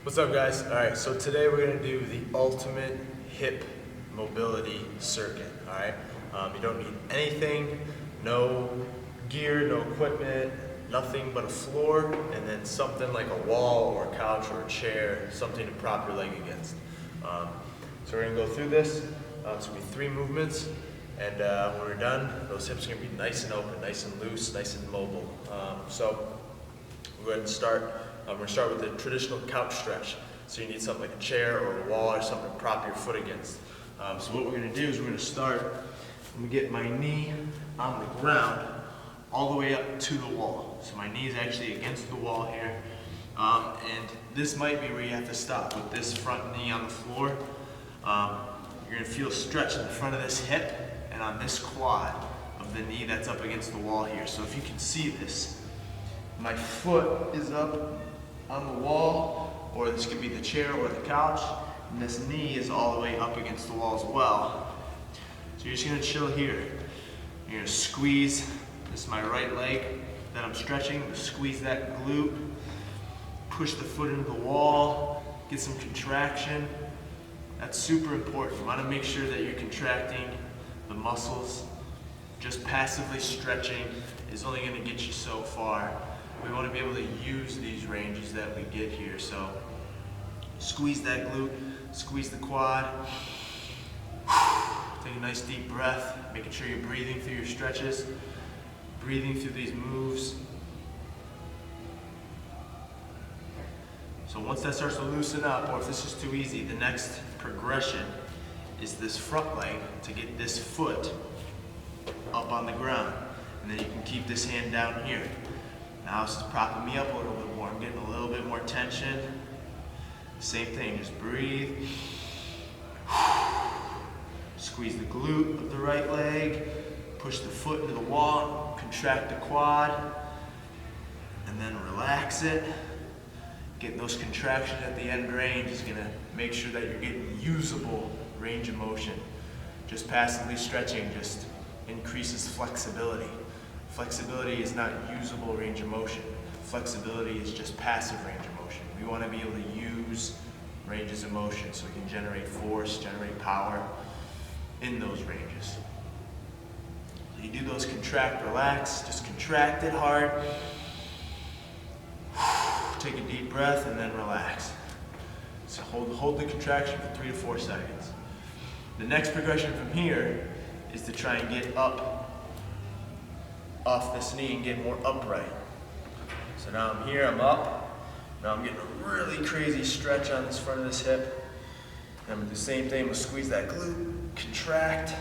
What's up, guys? Alright, so today we're going to do the ultimate hip mobility circuit. Alright, you don't need anything, no gear, no equipment, nothing but a floor, and then something like a wall or a couch or a chair, something to prop your leg against. So we're going to go through this. It's going to be 3 movements, and when we're done, those hips are going to be nice and open, nice and loose, nice and mobile. So we'll go ahead and start. We're going to start with the traditional couch stretch. So you need something like a chair or a wall or something to prop your foot against. So what we're going to do is we're going to start, I'm going to get my knee on the ground all the way up to the wall. So my knee is actually against the wall here. And this might be where you have to stop with this front knee on the floor. You're going to feel stretch in the front of this hip and on this quad of the knee that's up against the wall here. So if you can see this, my foot is up on the wall, or this could be the chair or the couch, and this knee is all the way up against the wall as well. So you're just going to chill here. You're going to squeeze, this is my right leg that I'm stretching, squeeze that glute, push the foot into the wall, get some contraction. That's super important. You want to make sure that you're contracting the muscles. Just passively stretching is only going to get you so far. We want to be able to use these ranges that we get here. So squeeze that glute, squeeze the quad. Take a nice deep breath, making sure you're breathing through your stretches, breathing through these moves. So once that starts to loosen up, or if this is too easy, the next progression is this front leg to get this foot up on the ground. And then you can keep this hand down here. Now this is propping me up a little bit more. I'm getting a little bit more tension. Same thing, just breathe. Squeeze the glute of the right leg. Push the foot into the wall. Contract the quad. And then relax it. Getting those contractions at the end range is going to make sure that you're getting usable range of motion. Just passively stretching just increases flexibility. Flexibility is not usable range of motion. Flexibility is just passive range of motion. We want to be able to use ranges of motion so we can generate force, generate power in those ranges. So you do those contract, relax, just contract it hard. Take a deep breath and then relax. So hold the contraction for 3 to 4 seconds. The next progression from here is to try and get up off this knee and get more upright. So now I'm here, I'm up. Now I'm getting a really crazy stretch on this front of this hip. And I'm gonna do the same thing, we'll squeeze that glute, contract,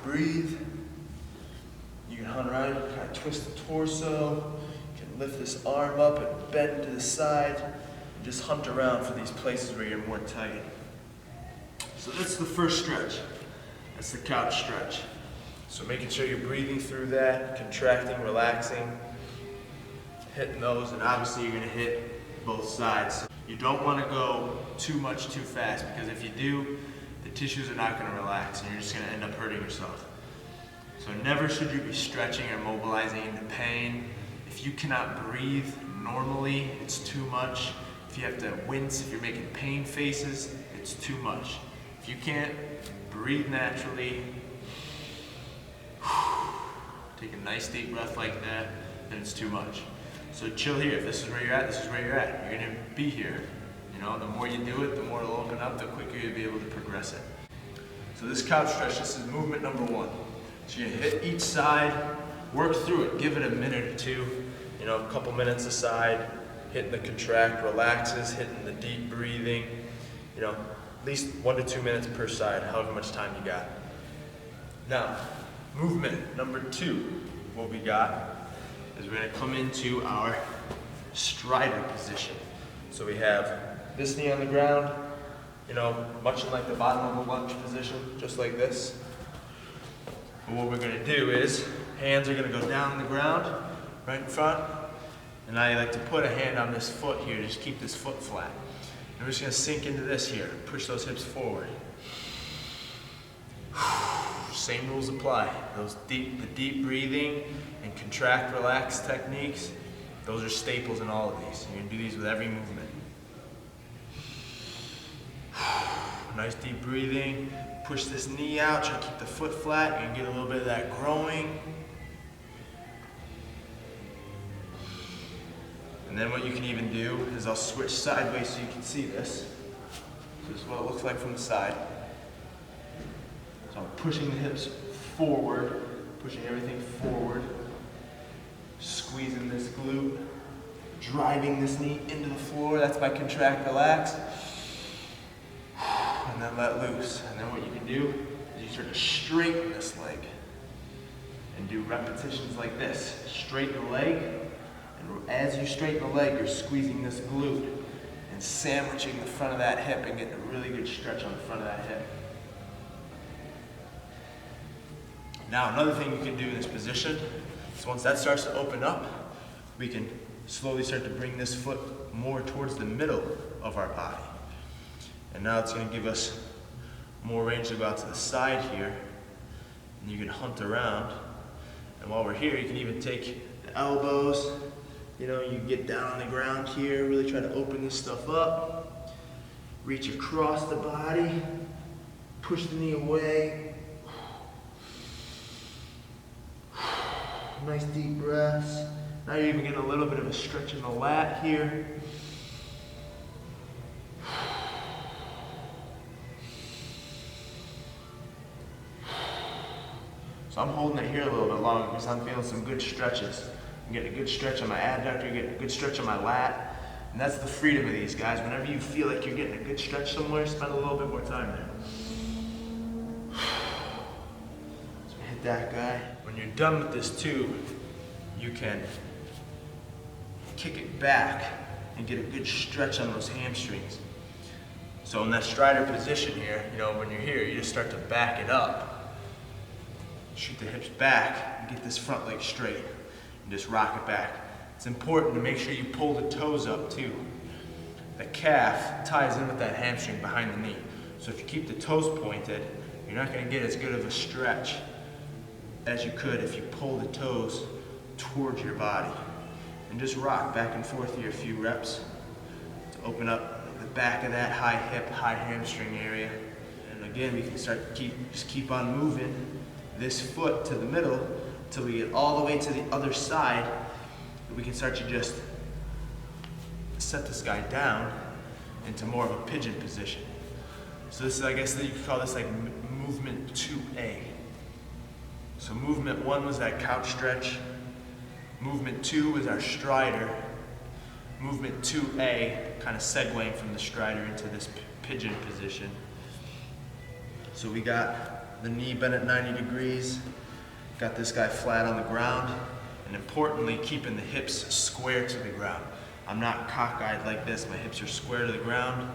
breathe. You can hunt around, kind of twist the torso, you can lift this arm up and bend to the side, and just hunt around for these places where you're more tight. So that's the first stretch. That's the couch stretch. So making sure you're breathing through that, contracting, relaxing, hitting those, and obviously you're going to hit both sides. You don't want to go too much too fast, because if you do, the tissues are not going to relax and you're just going to end up hurting yourself. So never should you be stretching or mobilizing into pain. If you cannot breathe normally, it's too much. If you have to wince, if you're making pain faces, it's too much. If you can't breathe naturally, take a nice deep breath like that, then it's too much. So chill here. If this is where you're at, this is where you're at. You're going to be here. You know, the more you do it, the more it'll open up, the quicker you'll be able to progress it. So this couch stretch, this is movement number 1. So you're going to hit each side, work through it, give it a minute or 2, you know, a couple minutes aside, hitting the contract, relaxes, hitting the deep breathing, you know, at least 1 to 2 minutes per side, however much time you got. Now, movement number 2, what we got is we're going to come into our strider position. So we have this knee on the ground, you know, much like the bottom of a lunge position, just like this. And what we're going to do is, hands are going to go down on the ground, right in front, and I like to put a hand on this foot here, just keep this foot flat. And we're just going to sink into this here, push those hips forward. Same rules apply. The deep breathing and contract, relax techniques Those are staples in all of these. You're gonna do these with every movement. Nice deep breathing. Push this knee out, try to keep the foot flat. You're gonna get a little bit of that growing. And then what you can even do is I'll switch sideways so you can see this. So this is what it looks like from the side. So I'm pushing the hips forward, pushing everything forward, squeezing this glute, driving this knee into the floor. That's my contract, relax. And then let loose. And then what you can do is you start to straighten this leg and do repetitions like this. Straighten the leg, and as you straighten the leg, you're squeezing this glute and sandwiching the front of that hip and getting a really good stretch on the front of that hip. Now, another thing you can do in this position is once that starts to open up, we can slowly start to bring this foot more towards the middle of our body. And now it's going to give us more range to go out to the side here. And you can hunt around. And while we're here, you can even take the elbows. You know, you get down on the ground here, really try to open this stuff up. Reach across the body. Push the knee away. Nice deep breaths. Now you're even getting a little bit of a stretch in the lat here. So I'm holding it here a little bit longer because I'm feeling some good stretches. I'm getting a good stretch on my adductor, getting a good stretch on my lat. And that's the freedom of these, guys. Whenever you feel like you're getting a good stretch somewhere, spend a little bit more time there. So hit that guy. When you're done with this too, you can kick it back and get a good stretch on those hamstrings. So in that strider position here, you know, when you're here, you just start to back it up. Shoot the hips back and get this front leg straight and just rock it back. It's important to make sure you pull the toes up too. The calf ties in with that hamstring behind the knee. So if you keep the toes pointed, you're not going to get as good of a stretch as you could if you pull the toes towards your body. And just rock back and forth here a few reps to open up the back of that high hip, high hamstring area. And again, we can start to just keep on moving this foot to the middle until we get all the way to the other side. We can start to just set this guy down into more of a pigeon position. So this is, I guess you could call this like movement 2A. So movement 1 was that couch stretch. Movement 2 was our strider. Movement 2A, kind of segueing from the strider into this pigeon position. So we got the knee bent at 90 degrees, got this guy flat on the ground, and importantly, keeping the hips square to the ground. I'm not cockeyed like this, my hips are square to the ground.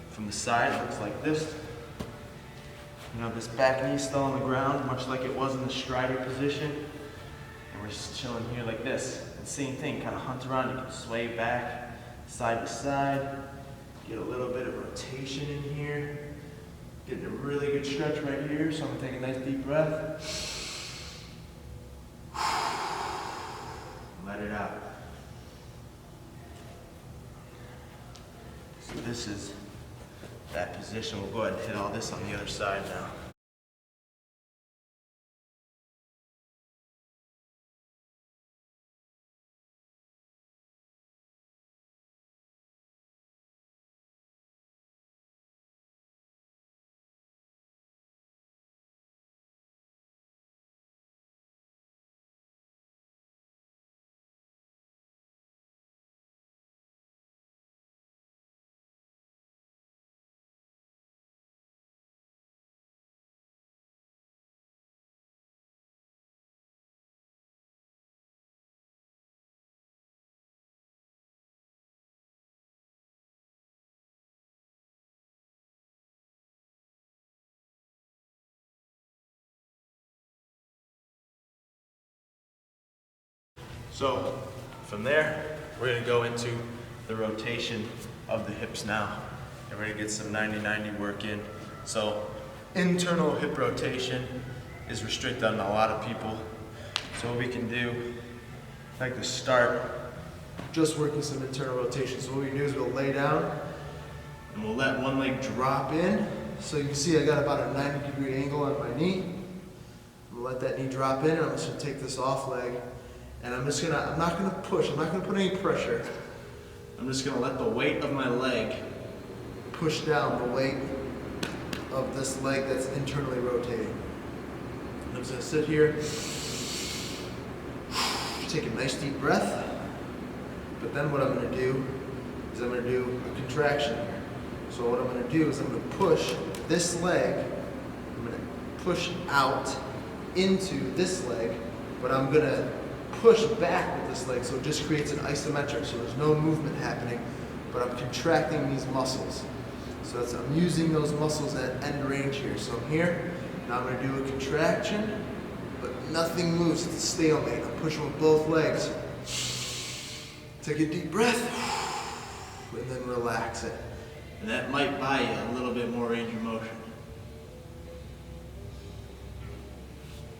From the side, it looks like this. You know, this back knee still on the ground, much like it was in the strider position. And we're just chilling here like this. And same thing, kind of hunt around, you can sway back, side to side, get a little bit of rotation in here. Getting a really good stretch right here, so I'm gonna take a nice deep breath. Let it out. So this is that position. We'll go ahead and hit all this on the other side now. So from there, we're gonna go into the rotation of the hips now. And we're gonna get some 90-90 work in. So internal hip rotation is restricted on a lot of people. So what we can do, like to start just working some internal rotation. So what we do is we'll lay down and we'll let one leg drop in. So you can see I got about a 90-degree angle on my knee. I'm gonna let that knee drop in, and I'm just gonna take this off leg, and I'm not gonna push, I'm not gonna put any pressure. I'm just gonna let the weight of my leg push down the weight of this leg that's internally rotating. I'm just gonna sit here, take a nice deep breath, but then what I'm gonna do is I'm gonna do a contraction here. So what I'm gonna do is I'm gonna push this leg, I'm gonna push out into this leg, but I'm gonna push back with this leg, so it just creates an isometric, so there's no movement happening, but I'm contracting these muscles. So I'm using those muscles at end range here. So I'm here, now I'm gonna do a contraction, but nothing moves, it's a stalemate. I'm pushing with both legs. Take a deep breath, and then relax it. And that might buy you a little bit more range of motion.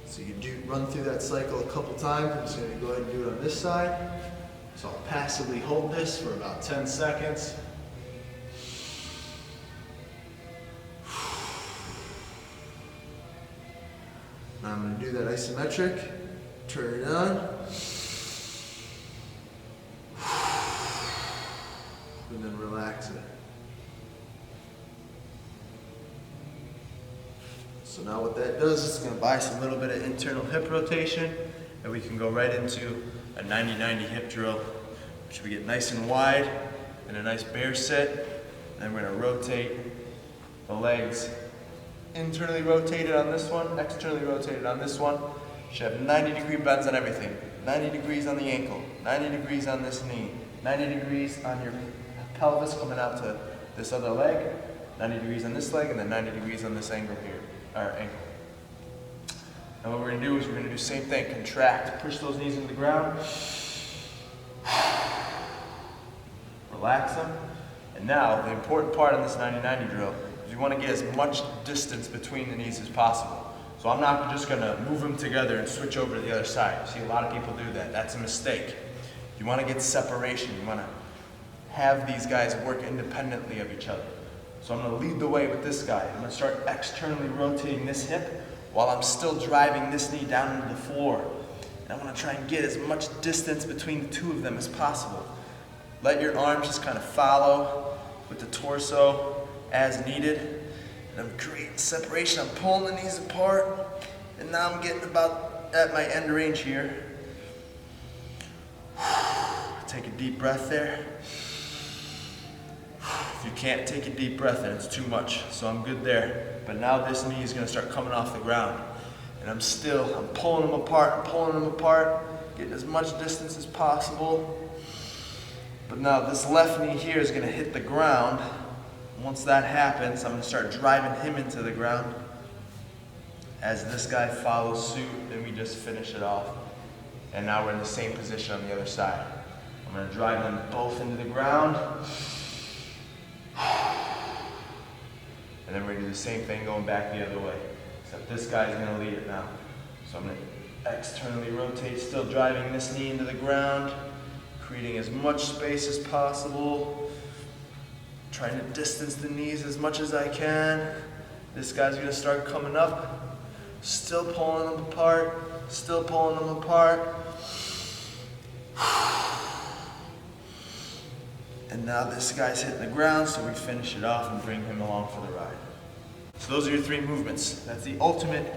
So you do run through that cycle a couple times. I'm just going to go ahead and do it on this side. So I'll passively hold this for about 10 seconds. Now I'm going to do that isometric, turn it on, and then relax it. So now what that does is it's going to buy us a little bit of internal hip rotation, and we can go right into a 90-90 hip drill, which we get nice and wide and a nice bear sit. Then we're going to rotate the legs. Internally rotated on this one, externally rotated on this one. Should have 90-degree bends on everything. 90 degrees on the ankle, 90 degrees on this knee, 90 degrees on your pelvis coming out to this other leg, 90 degrees on this leg, and then 90 degrees on this angle here. Our ankle. And what we're going to do is we're going to do the same thing. Contract, push those knees into the ground, relax them. And now the important part in this 90-90 drill is you want to get as much distance between the knees as possible. So I'm not just going to move them together and switch over to the other side. You see, a lot of people do that. That's a mistake. You want to get separation. You want to have these guys work independently of each other. So I'm going to lead the way with this guy. I'm going to start externally rotating this hip while I'm still driving this knee down into the floor. And I'm going to try and get as much distance between the two of them as possible. Let your arms just kind of follow with the torso as needed. And I'm creating separation. I'm pulling the knees apart. And now I'm getting about at my end range here. Take a deep breath there. If you can't take a deep breath in, it's too much, so I'm good there. But now this knee is going to start coming off the ground. And I'm pulling them apart, getting as much distance as possible. But now this left knee here is going to hit the ground. Once that happens, I'm going to start driving him into the ground. As this guy follows suit, then we just finish it off. And now we're in the same position on the other side. I'm going to drive them both into the ground. And then we're going to do the same thing going back the other way. Except this guy's going to lead it now. So I'm going to externally rotate, still driving this knee into the ground, creating as much space as possible, trying to distance the knees as much as I can. This guy's going to start coming up, still pulling them apart, still pulling them apart. And now this guy's hitting the ground, so we finish it off and bring him along for the ride. So those are your three movements. That's the ultimate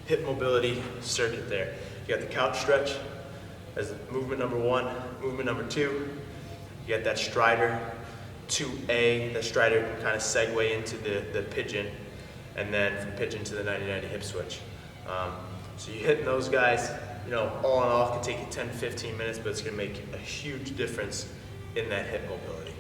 hip mobility circuit there. You got the couch stretch as movement number one. Movement number two, you got that strider 2A. That strider can kind of segue into the pigeon, and then from pigeon to the 90-90 hip switch. So you hitting those guys, you know, all in all, it can take you 10-15 minutes, but it's going to make a huge difference in that hip mobility.